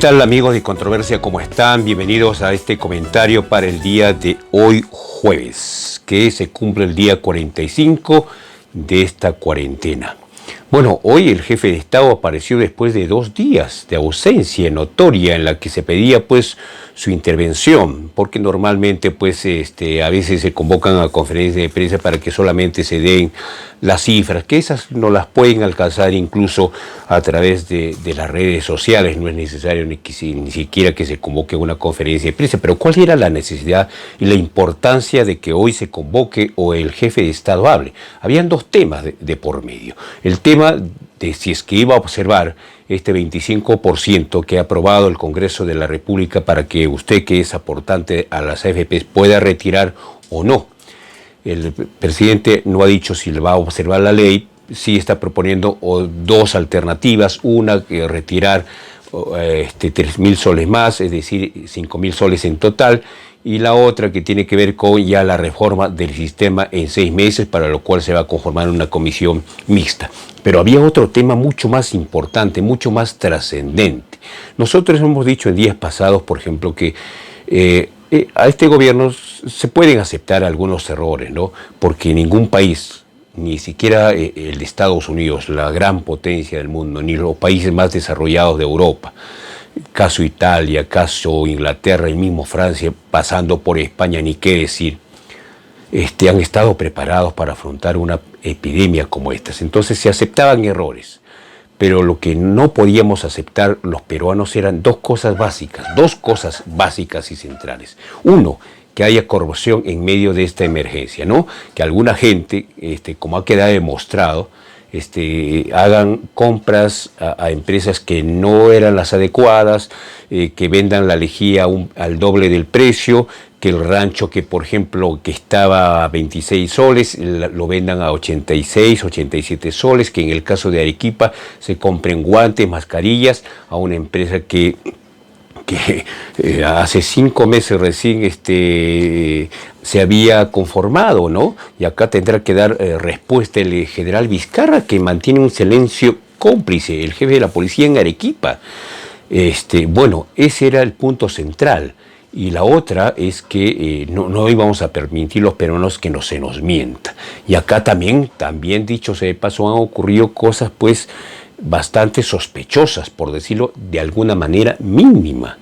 tal, amigos de Controversia? ¿Cómo están? Bienvenidos a este comentario para el día de hoy jueves, que se cumple el día 45 de esta cuarentena. Bueno, hoy el jefe de Estado apareció después de 2 días de ausencia notoria en la que se pedía pues su intervención, porque normalmente pues a veces se convocan a conferencias de prensa para que solamente se den las cifras, que esas no las pueden alcanzar incluso a través de las redes sociales, no es necesario ni siquiera que se convoque una conferencia de prensa. Pero ¿cuál era la necesidad y la importancia de que hoy se convoque o el jefe de Estado hable? Habían 2 temas de por medio. El tema de si es que iba a observar este 25% que ha aprobado el Congreso de la República para que usted, que es aportante a las AFPs, pueda retirar o no. El presidente no ha dicho si le va a observar la ley, sí está proponiendo 2 alternativas, una que retirar 3.000 soles más, es decir, 5.000 soles en total, y la otra que tiene que ver con ya la reforma del sistema en 6 meses, para lo cual se va a conformar una comisión mixta. Pero había otro tema mucho más importante, mucho más trascendente. Nosotros hemos dicho en días pasados, por ejemplo, que a este gobierno se pueden aceptar algunos errores, ¿no? Porque ningún país, ni siquiera el de Estados Unidos, la gran potencia del mundo, ni los países más desarrollados de Europa, caso Italia, caso Inglaterra, el mismo Francia, pasando por España, ni qué decir, han estado preparados para afrontar una epidemia como esta. Entonces se aceptaban errores, pero lo que no podíamos aceptar los peruanos eran 2 cosas básicas y centrales. Uno, que haya corrupción en medio de esta emergencia, ¿no? Que alguna gente, como ha quedado demostrado, hagan compras a empresas que no eran las adecuadas, que vendan la lejía al doble del precio, que el rancho que, por ejemplo, que estaba a 26 soles, lo vendan a 86, 87 soles, que en el caso de Arequipa se compren guantes, mascarillas a una empresa que hace 5 meses recién se había conformado, ¿no? Y acá tendrá que dar respuesta el general Vizcarra, que mantiene un silencio cómplice, el jefe de la policía en Arequipa. Bueno, ese era el punto central. Y la otra es que no íbamos a permitir los peruanos que se nos mienta. Y acá también dicho sea de paso, han ocurrido cosas pues bastante sospechosas, por decirlo de alguna manera mínima.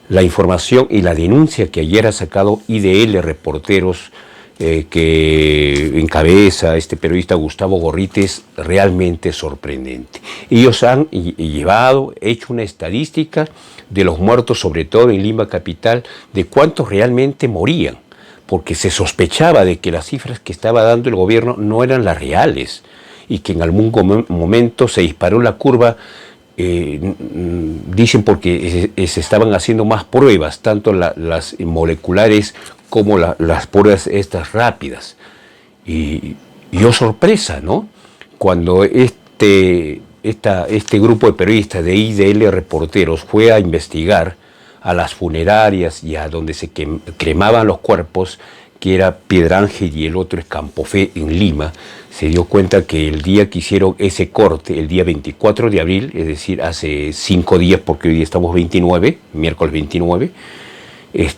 La información y la denuncia que ayer ha sacado IDL Reporteros, que encabeza este periodista Gustavo Gorriti, es realmente sorprendente. Ellos han hecho una estadística de los muertos, sobre todo en Lima capital, de cuántos realmente morían, porque se sospechaba de que las cifras que estaba dando el gobierno no eran las reales, y que en algún momento se disparó la curva, dicen porque se estaban haciendo más pruebas, tanto las moleculares como las pruebas estas rápidas. Y dio sorpresa, ¿no? Cuando este grupo de periodistas de IDL Reporteros fue a investigar a las funerarias y a donde se cremaban los cuerpos, que era Piedra Ángel y el otro es Campofé en Lima, se dio cuenta que el día que hicieron ese corte, el día 24 de abril, es decir, hace 5 días, porque hoy estamos 29, miércoles 29,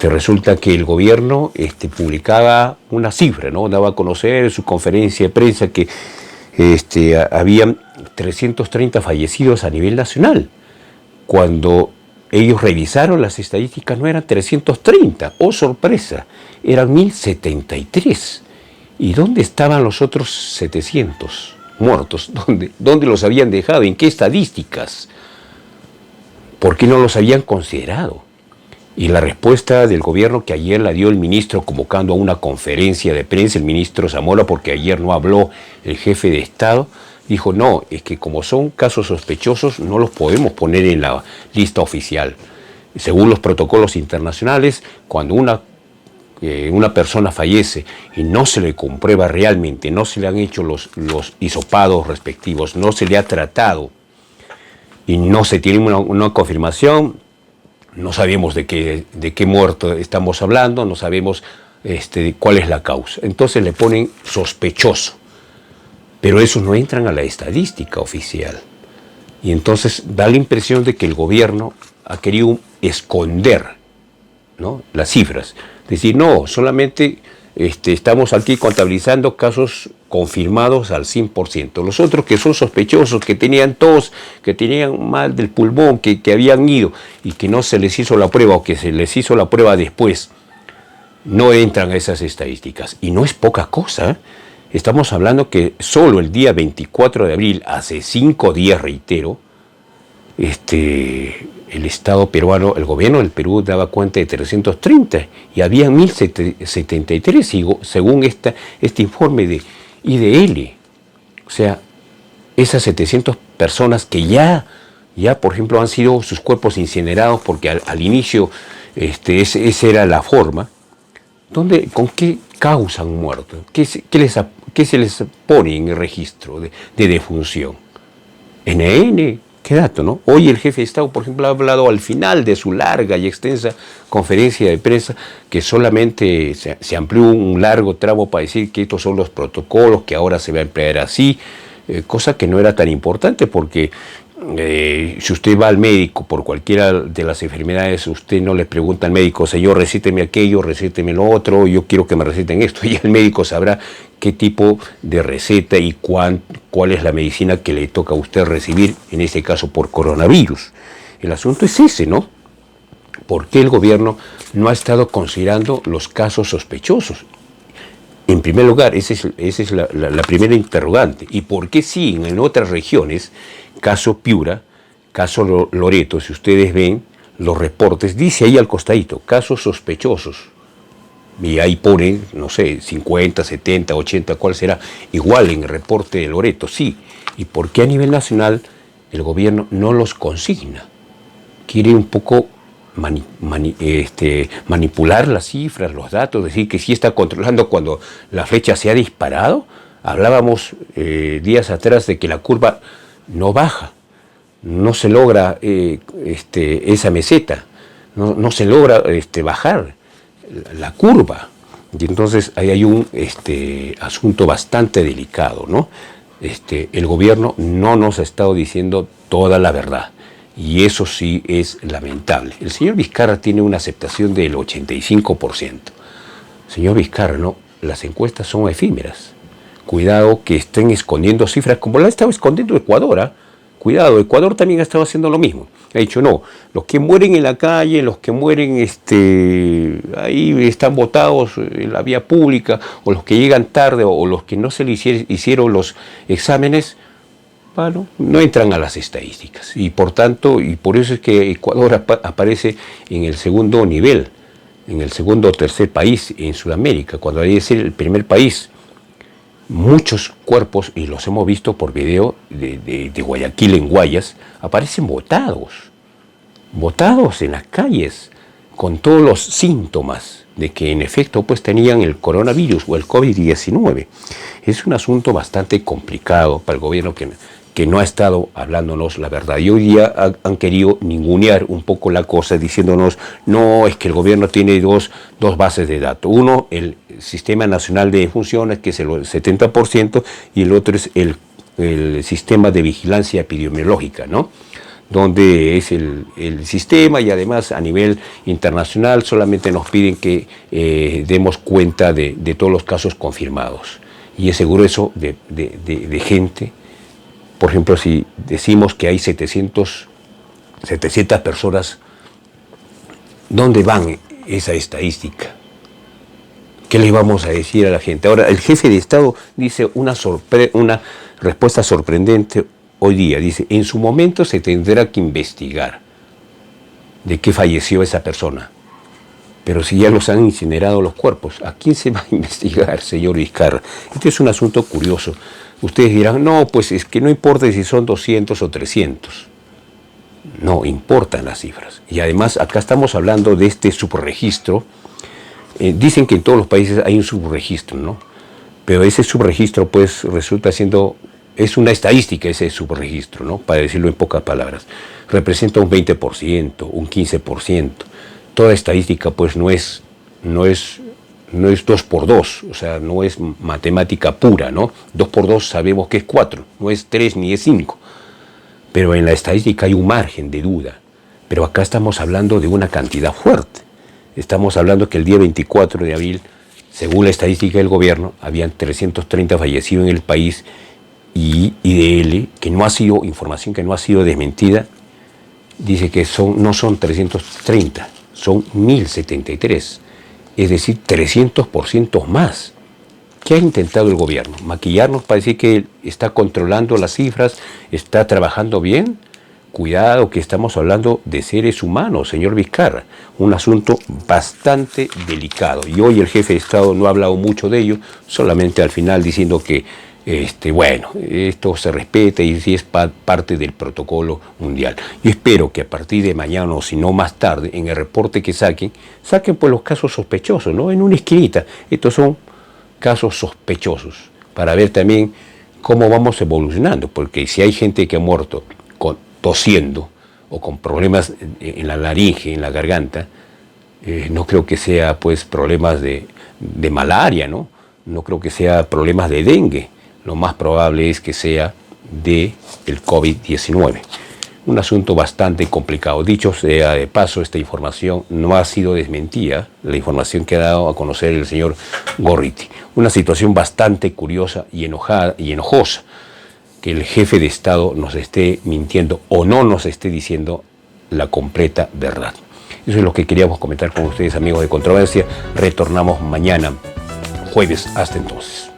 resulta que el gobierno publicaba una cifra, ¿no? Daba a conocer en su conferencia de prensa que habían 330 fallecidos a nivel nacional. Cuando ellos revisaron las estadísticas, no eran 330, ¡oh sorpresa!, eran 1.073. ¿Y dónde estaban los otros 700 muertos? ¿Dónde los habían dejado? ¿En qué estadísticas? ¿Por qué no los habían considerado? Y la respuesta del gobierno, que ayer la dio el ministro convocando a una conferencia de prensa, el ministro Zamora, porque ayer no habló el jefe de Estado, dijo, no, es que como son casos sospechosos no los podemos poner en la lista oficial. Según los protocolos internacionales, cuando una persona fallece y no se le comprueba realmente, no se le han hecho los hisopados respectivos, no se le ha tratado y no se tiene una confirmación, no sabemos de qué muerto estamos hablando, no sabemos cuál es la causa. Entonces le ponen sospechoso. Pero esos no entran a la estadística oficial. Y entonces da la impresión de que el gobierno ha querido esconder, ¿no?, las cifras. Es decir, no, solamente estamos aquí contabilizando casos confirmados al 100%. Los otros que son sospechosos, que tenían tos, que tenían mal del pulmón, que habían ido y que no se les hizo la prueba o que se les hizo la prueba después, no entran a esas estadísticas. Y no es poca cosa, ¿eh? Estamos hablando que solo el día 24 de abril, hace 5 días, reitero, el Estado peruano, el gobierno del Perú daba cuenta de 330 y había 1073 según este informe de IDL. O sea, esas 700 personas que ya por ejemplo han sido sus cuerpos incinerados porque al inicio esa era la forma. ¿Con qué causa han muerto? ¿Qué se les pone en el registro de defunción? NN, qué dato, ¿no? Hoy el jefe de Estado, por ejemplo, ha hablado al final de su larga y extensa conferencia de prensa que solamente se amplió un largo tramo para decir que estos son los protocolos, que ahora se va a emplear así, cosa que no era tan importante porque si usted va al médico por cualquiera de las enfermedades, usted no le pregunta al médico, señor, recíteme aquello, recíteme lo otro, yo quiero que me receten esto, y el médico sabrá qué tipo de receta y cuál es la medicina que le toca a usted recibir, en este caso por coronavirus. El asunto es ese, ¿no? ¿Por qué el gobierno no ha estado considerando los casos sospechosos? En primer lugar, esa es la primera interrogante. ¿Y por qué sí en otras regiones, caso Piura, caso Loreto, si ustedes ven los reportes, dice ahí al costadito, casos sospechosos? Y ahí pone, no sé, 50, 70, 80, ¿cuál será? Igual en el reporte de Loreto, sí. ¿Y por qué a nivel nacional el gobierno no los consigna? Quiere un poco manipular las cifras, los datos, decir que sí está controlando cuando la flecha se ha disparado. Hablábamos días atrás de que la curva no baja, no se logra esa meseta, no se logra bajar la curva. Y entonces ahí hay un asunto bastante delicado, ¿no? El gobierno no nos ha estado diciendo toda la verdad. Y eso sí es lamentable. El señor Vizcarra tiene una aceptación del 85%. Señor Vizcarra, no, las encuestas son efímeras. Cuidado que estén escondiendo cifras como la ha estado escondiendo Ecuador, ¿eh? Cuidado, Ecuador también ha estado haciendo lo mismo. Ha dicho, no, los que mueren en la calle, los que mueren ahí están botados en la vía pública, o los que llegan tarde, o los que no se les hicieron los exámenes, bueno, no entran a las estadísticas. Y por tanto, y por eso es que Ecuador aparece en el segundo nivel, en el segundo o tercer país en Sudamérica, cuando hay que ser el primer país. Muchos cuerpos, y los hemos visto por video de Guayaquil en Guayas, aparecen botados en las calles, con todos los síntomas de que en efecto pues tenían el coronavirus o el COVID-19. Es un asunto bastante complicado para el gobierno que no ha estado hablándonos la verdad. Y hoy día han querido ningunear un poco la cosa diciéndonos, no, es que el gobierno tiene dos bases de datos. Uno, el Sistema Nacional de Funciones, que es el 70%, y el otro es el Sistema de Vigilancia Epidemiológica, ¿no? Donde es el sistema, y además a nivel internacional solamente nos piden que demos cuenta de todos los casos confirmados. Y ese grueso de gente. Por ejemplo, si decimos que hay 700 personas, ¿dónde van esa estadística? ¿Qué le vamos a decir a la gente? Ahora, el jefe de Estado dice una respuesta sorprendente hoy día. Dice, en su momento se tendrá que investigar de qué falleció esa persona. Pero si ya los han incinerado los cuerpos, ¿a quién se va a investigar, señor Vizcarra? Este es un asunto curioso. Ustedes dirán, no, pues es que no importa si son 200 o 300. No, importan las cifras. Y además acá estamos hablando de este subregistro. Dicen que en todos los países hay un subregistro, ¿no? Pero ese subregistro pues resulta siendo, es una estadística ese subregistro, ¿no? Para decirlo en pocas palabras. Representa un 20%, un 15%. Toda estadística pues no es 2 por 2, o sea, no es matemática pura, ¿no? 2 por 2 sabemos que es 4, no es 3 ni es 5. Pero en la estadística hay un margen de duda. Pero acá estamos hablando de una cantidad fuerte. Estamos hablando que el día 24 de abril, según la estadística del gobierno, habían 330 fallecidos en el país y IDL, que no ha sido, información que no ha sido desmentida, dice que no son 330, son 1073. Es decir, 300% más. ¿Qué ha intentado el gobierno? ¿Maquillarnos para decir que está controlando las cifras, está trabajando bien? Cuidado, que estamos hablando de seres humanos, señor Vizcarra. Un asunto bastante delicado. Y hoy el jefe de Estado no ha hablado mucho de ello, solamente al final diciendo que, bueno, esto se respeta y sí es parte del protocolo mundial. Yo espero que a partir de mañana, o si no más tarde, en el reporte que saquen pues los casos sospechosos, ¿no? En una esquinita. Estos son casos sospechosos, para ver también cómo vamos evolucionando, porque si hay gente que ha muerto tosiendo o con problemas en la laringe, en la garganta, no creo que sea pues problemas de malaria, ¿no? No creo que sea problemas de dengue. Lo más probable es que sea del COVID-19. Un asunto bastante complicado. Dicho sea de paso, esta información no ha sido desmentida, la información que ha dado a conocer el señor Gorriti. Una situación bastante curiosa y enojosa, que el jefe de Estado nos esté mintiendo o no nos esté diciendo la completa verdad. Eso es lo que queríamos comentar con ustedes, amigos de Controversia. Retornamos mañana, jueves. Hasta entonces.